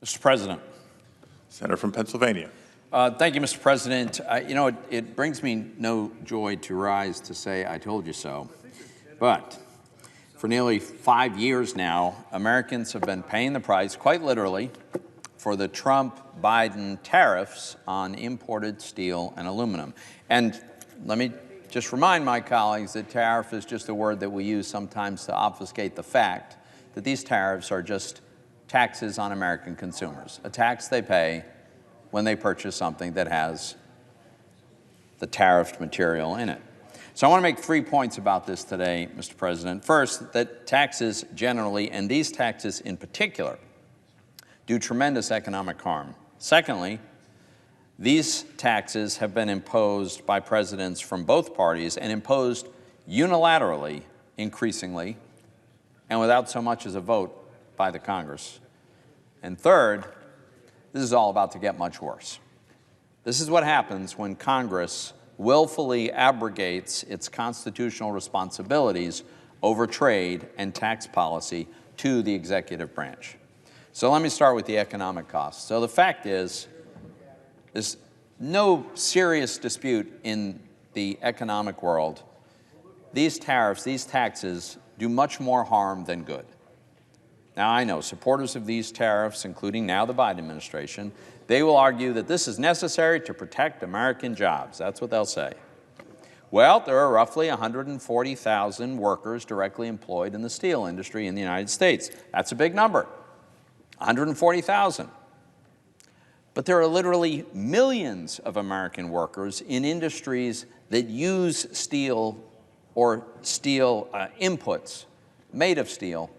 Mr. President. Senator from Pennsylvania. Thank you, Mr. President. It brings me no joy to rise to say I told you so, but for nearly 5 years now, Americans have been paying the price, quite literally, for the Trump-Biden tariffs on imported steel and aluminum. And let me just remind my colleagues that tariff is just a word that we use sometimes to obfuscate the fact that these tariffs are just taxes on American consumers, a tax they pay when they purchase something that has the tariffed material in it. So I want to make 3 points about this today, Mr. President. First, that taxes generally, and these taxes in particular, do tremendous economic harm. Secondly, these taxes have been imposed by presidents from both parties and imposed unilaterally, increasingly, and without so much as a vote by the Congress. And third, this is all about to get much worse. This is what happens when Congress willfully abrogates its constitutional responsibilities over trade and tax policy to the executive branch. So let me start with the economic costs. So the fact is, there's no serious dispute in the economic world. These tariffs, these taxes, do much more harm than good. Now, I know supporters of these tariffs, including now the Biden administration, they will argue that this is necessary to protect American jobs. That's what they'll say. Well, there are roughly 140,000 workers directly employed in the steel industry in the United States. That's a big number, 140,000. But there are literally millions of American workers in industries that use steel or steel inputs made of steel,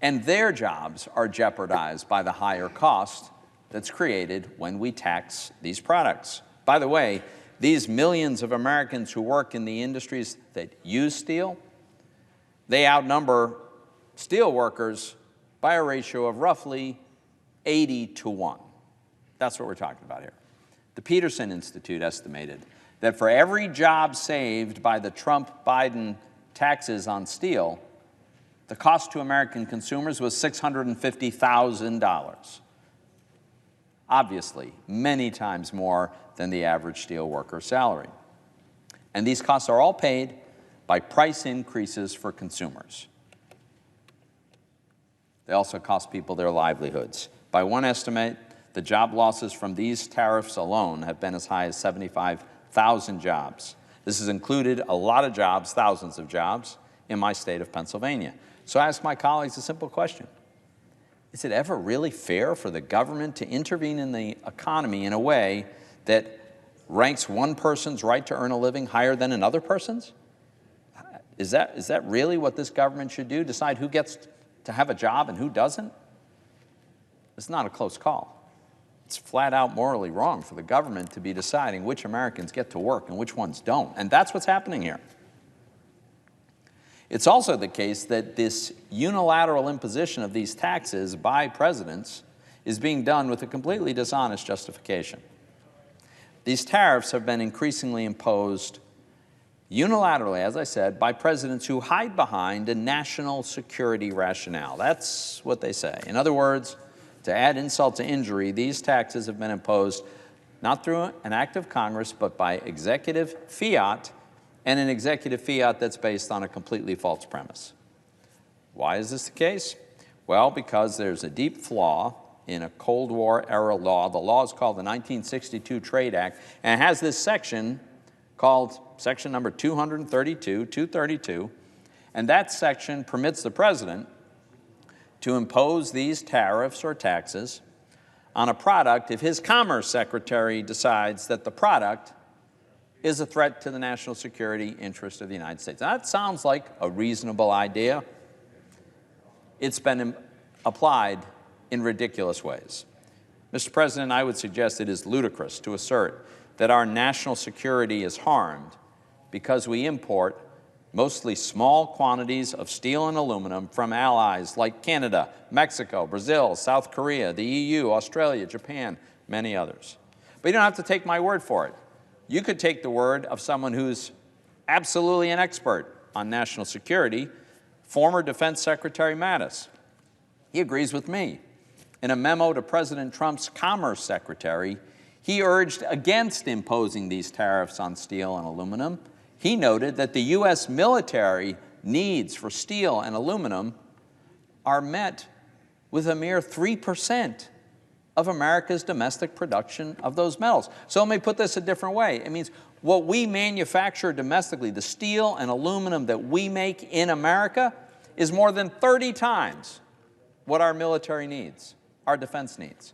and their jobs are jeopardized by the higher cost that's created when we tax these products. By the way, these millions of Americans who work in the industries that use steel, they outnumber steel workers by a ratio of roughly 80 to 1. That's what we're talking about here. The Peterson Institute estimated that for every job saved by the Trump-Biden taxes on steel, the cost to American consumers was $650,000. Obviously, many times more than the average steel worker's salary. And these costs are all paid by price increases for consumers. They also cost people their livelihoods. By one estimate, the job losses from these tariffs alone have been as high as 75,000 jobs. This has included a lot of jobs, thousands of jobs, in my state of Pennsylvania. So I ask my colleagues a simple question. Is it ever really fair for the government to intervene in the economy in a way that ranks one person's right to earn a living higher than another person's? Is that really what this government should do, decide who gets to have a job and who doesn't? It's not a close call. It's flat out morally wrong for the government to be deciding which Americans get to work and which ones don't. And that's what's happening here. It's also the case that this unilateral imposition of these taxes by presidents is being done with a completely dishonest justification. These tariffs have been increasingly imposed unilaterally, as I said, by presidents who hide behind a national security rationale. That's what they say. In other words, to add insult to injury, these taxes have been imposed not through an act of Congress, but by executive fiat, and an executive fiat that's based on a completely false premise. Why is this the case? Well, because there's a deep flaw in a Cold War era law. The law is called the 1962 Trade Act, and it has this section called section number 232, and that section permits the president to impose these tariffs or taxes on a product if his Commerce Secretary decides that the product is a threat to the national security interest of the United States. Now, that sounds like a reasonable idea. It's been applied in ridiculous ways. Mr. President, I would suggest it is ludicrous to assert that our national security is harmed because we import mostly small quantities of steel and aluminum from allies like Canada, Mexico, Brazil, South Korea, the EU, Australia, Japan, many others. But you don't have to take my word for it. You could take the word of someone who's absolutely an expert on national security, former Defense Secretary Mattis. He agrees with me. in a memo to President Trump's Commerce Secretary, he urged against imposing these tariffs on steel and aluminum. He noted that the U.S. military needs for steel and aluminum are met with a mere 3% of America's domestic production of those metals. So let me put this a different way. It means what we manufacture domestically, the steel and aluminum that we make in America, is more than 30 times what our military needs, our defense needs.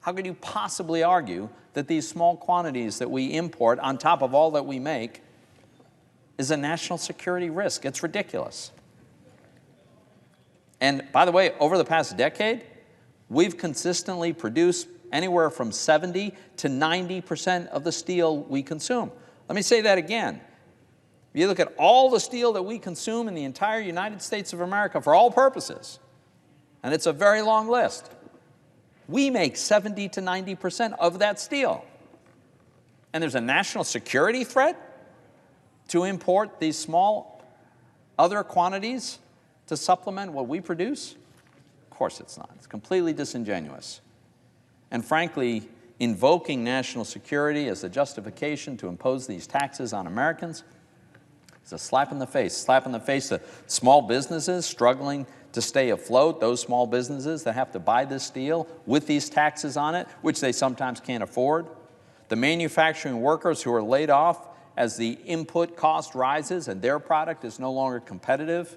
How could you possibly argue that these small quantities that we import on top of all that we make is a national security risk? It's ridiculous. And by the way, over the past decade, we've consistently produced anywhere from 70 to 90% of the steel we consume. Let me say that again. If you look at all the steel that we consume in the entire United States of America for all purposes, and it's a very long list, we make 70 to 90% of that steel. And there's a national security threat to import these small other quantities to supplement what we produce? Of course it's not. It's completely disingenuous. And frankly, invoking national security as the justification to impose these taxes on Americans is a slap in the face of small businesses struggling to stay afloat, those small businesses that have to buy this steel with these taxes on it, which they sometimes can't afford, the manufacturing workers who are laid off as the input cost rises and their product is no longer competitive,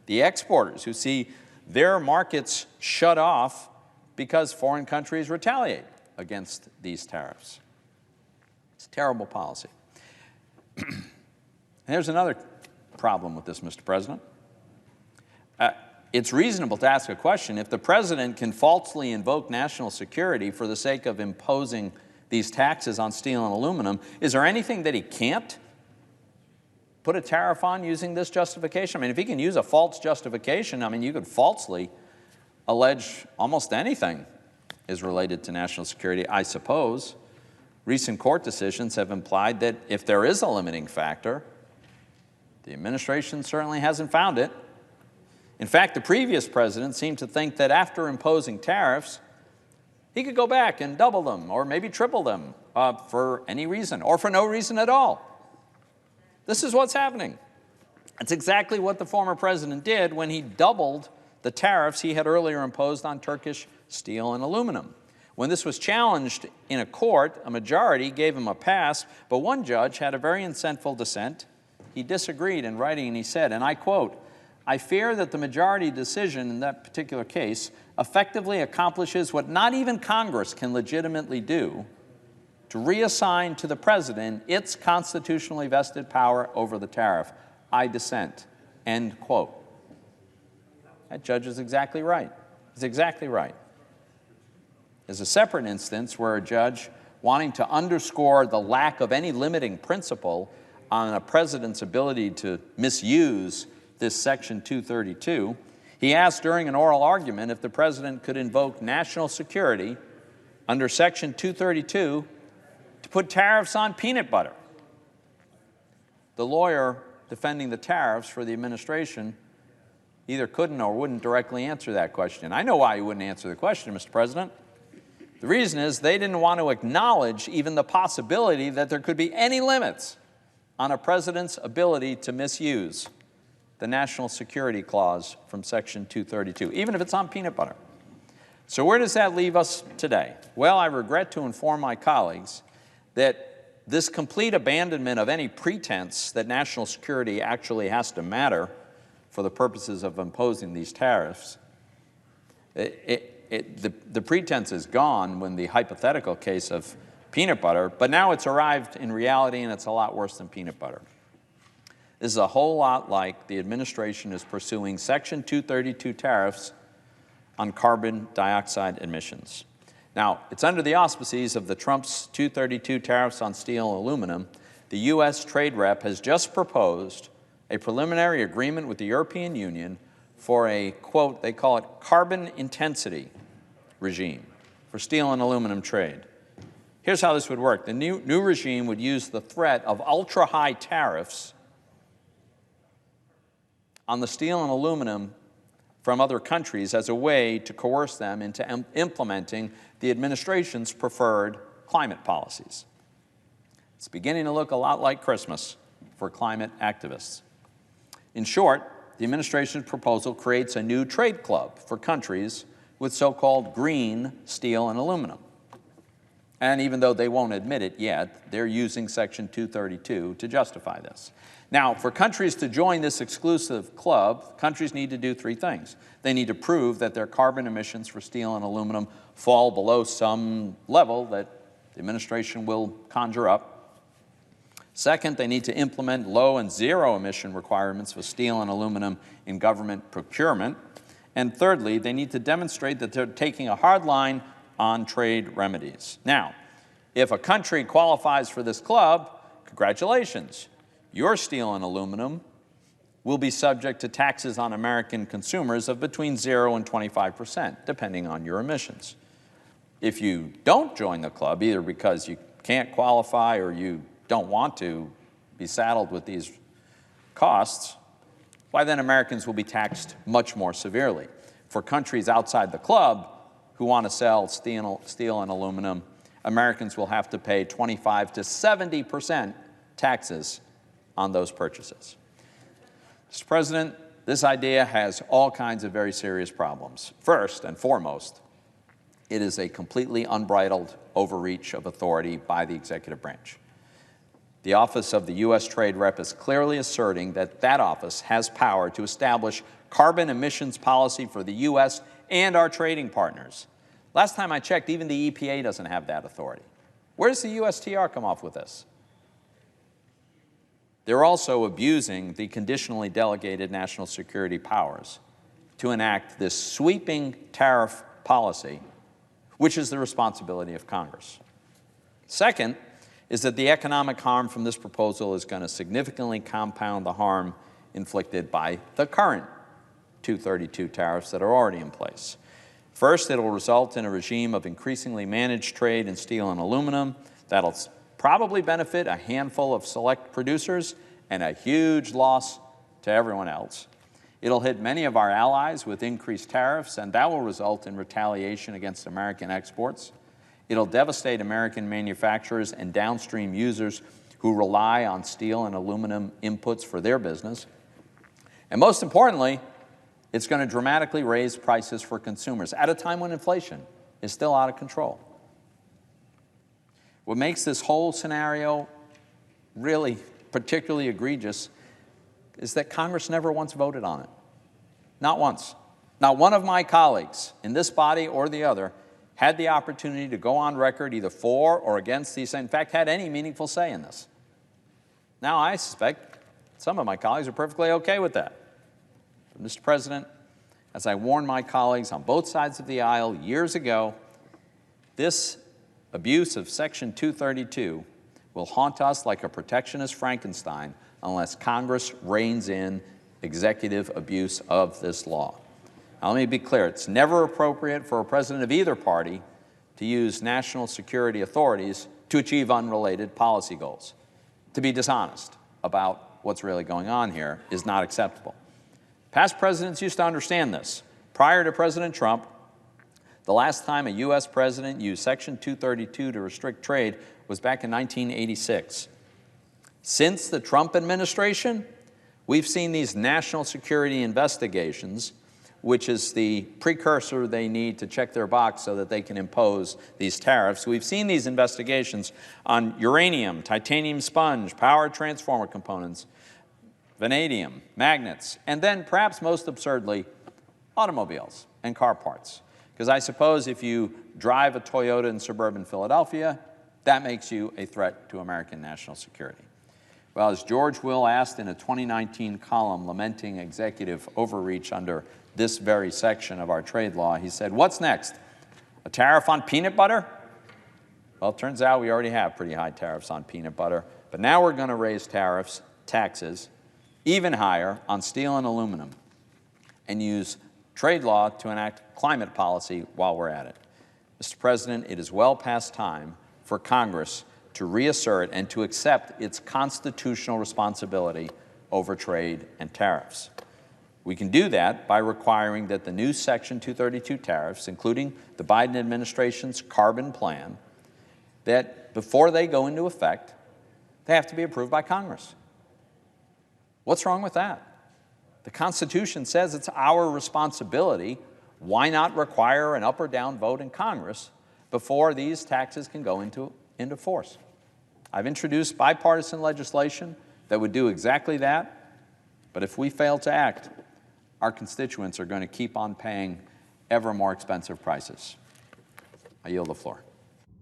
the exporters who see their markets shut off because foreign countries retaliate against these tariffs. It's terrible policy. And there's another problem with this, Mr. President. It's reasonable to ask a question. If the president can falsely invoke national security for the sake of imposing these taxes on steel and aluminum, is there anything that he can't put a tariff on using this justification? I mean, if he can use a false justification, I mean, you could falsely allege almost anything is related to national security, I suppose. Recent court decisions have implied that if there is a limiting factor, the administration certainly hasn't found it. In fact, the previous president seemed to think that after imposing tariffs, he could go back and double them or maybe triple them for any reason or for no reason at all. This is what's happening. It's exactly what the former president did when he doubled the tariffs he had earlier imposed on Turkish steel and aluminum. When this was challenged in a court, a majority gave him a pass, but one judge had a very incenseful dissent. He disagreed in writing, and he said, and I quote, "I fear that the majority decision in that particular case effectively accomplishes what not even Congress can legitimately do, to reassign to the president its constitutionally vested power over the tariff. I dissent." End quote. That judge is exactly right. He's exactly right. There's a separate instance where a judge, wanting to underscore the lack of any limiting principle on a president's ability to misuse this Section 232, he asked during an oral argument if the president could invoke national security under Section 232 to put tariffs on peanut butter. The lawyer defending the tariffs for the administration either couldn't or wouldn't directly answer that question. I know why he wouldn't answer the question, Mr. President. The reason is they didn't want to acknowledge even the possibility that there could be any limits on a president's ability to misuse the national security clause from Section 232, even if it's on peanut butter. So where does that leave us today? Well, I regret to inform my colleagues that this complete abandonment of any pretense that national security actually has to matter for the purposes of imposing these tariffs, the pretense is gone when the hypothetical case of peanut butter, but now it's arrived in reality and it's a lot worse than peanut butter. This is a whole lot like the administration is pursuing Section 232 tariffs on carbon dioxide emissions. Now, it's under the auspices of the Trump's 232 tariffs on steel and aluminum. The U.S. trade rep has just proposed a preliminary agreement with the European Union for a, quote, they call it carbon intensity regime for steel and aluminum trade. Here's how this would work. The new regime would use the threat of ultra-high tariffs on the steel and aluminum from other countries as a way to coerce them into implementing the administration's preferred climate policies. It's beginning to look a lot like Christmas for climate activists. In short, the administration's proposal creates a new trade club for countries with so-called green steel and aluminum. And even though they won't admit it yet, they're using Section 232 to justify this. Now, for countries to join this exclusive club, countries need to do three things. They need to prove that their carbon emissions for steel and aluminum fall below some level that the administration will conjure up. Second, they need to implement low and zero emission requirements for steel and aluminum in government procurement. And thirdly, they need to demonstrate that they're taking a hard line on trade remedies. Now, if a country qualifies for this club, congratulations. Your steel and aluminum will be subject to taxes on American consumers of between 0 and 25%, depending on your emissions. If you don't join the club, either because you can't qualify or you don't want to be saddled with these costs, why then Americans will be taxed much more severely. For countries outside the club who want to sell steel and aluminum, Americans will have to pay 25 to 70% taxes on those purchases. Mr. President, this idea has all kinds of very serious problems. First and foremost, it is a completely unbridled overreach of authority by the executive branch. The Office of the U.S. Trade Rep is clearly asserting that that office has power to establish carbon emissions policy for the U.S. and our trading partners. Last time I checked, even the EPA doesn't have that authority. Where does the USTR come off with this? They're also abusing the conditionally delegated national security powers to enact this sweeping tariff policy, which is the responsibility of Congress. Second is that the economic harm from this proposal is going to significantly compound the harm inflicted by the current 232 tariffs that are already in place. First, it'll result in a regime of increasingly managed trade in steel and aluminum that'll probably benefit a handful of select producers and a huge loss to everyone else. It'll hit many of our allies with increased tariffs, and that will result in retaliation against American exports. It'll devastate American manufacturers and downstream users who rely on steel and aluminum inputs for their business. And most importantly, it's going to dramatically raise prices for consumers at a time when inflation is still out of control. What makes this whole scenario really particularly egregious is that Congress never once voted on it. Not once. Not one of my colleagues in this body or the other had the opportunity to go on record either for or against these, in fact, had any meaningful say in this. Now, I suspect some of my colleagues are perfectly okay with that. But, Mr. President, as I warned my colleagues on both sides of the aisle years ago, this abuse of Section 232 will haunt us like a protectionist Frankenstein unless Congress reins in executive abuse of this law. Now, let me be clear. It's never appropriate for a president of either party to use national security authorities to achieve unrelated policy goals. To be dishonest about what's really going on here is not acceptable. Past presidents used to understand this. Prior to President Trump, the last time a U.S. president used Section 232 to restrict trade was back in 1986. Since the Trump administration, we've seen these national security investigations, which is the precursor they need to check their box so that they can impose these tariffs. We've seen these investigations on uranium, titanium sponge, power transformer components, vanadium, magnets, and then perhaps most absurdly, automobiles and car parts. Because I suppose if you drive a Toyota in suburban Philadelphia, that makes you a threat to American national security. Well, as George Will asked in a 2019 column lamenting executive overreach under this very section of our trade law, he said, "What's next? A tariff on peanut butter?" Well, it turns out we already have pretty high tariffs on peanut butter, but now we're going to raise taxes, even higher on steel and aluminum, and use trade law to enact climate policy while we're at it. Mr. President, it is well past time for Congress to reassert and to accept its constitutional responsibility over trade and tariffs. We can do that by requiring that the new Section 232 tariffs, including the Biden administration's carbon plan, that before they go into effect, they have to be approved by Congress. What's wrong with that? The Constitution says it's our responsibility. Why not require an up or down vote in Congress before these taxes can go into force? I've introduced bipartisan legislation that would do exactly that, but if we fail to act, our constituents are going to keep on paying ever more expensive prices. I yield the floor.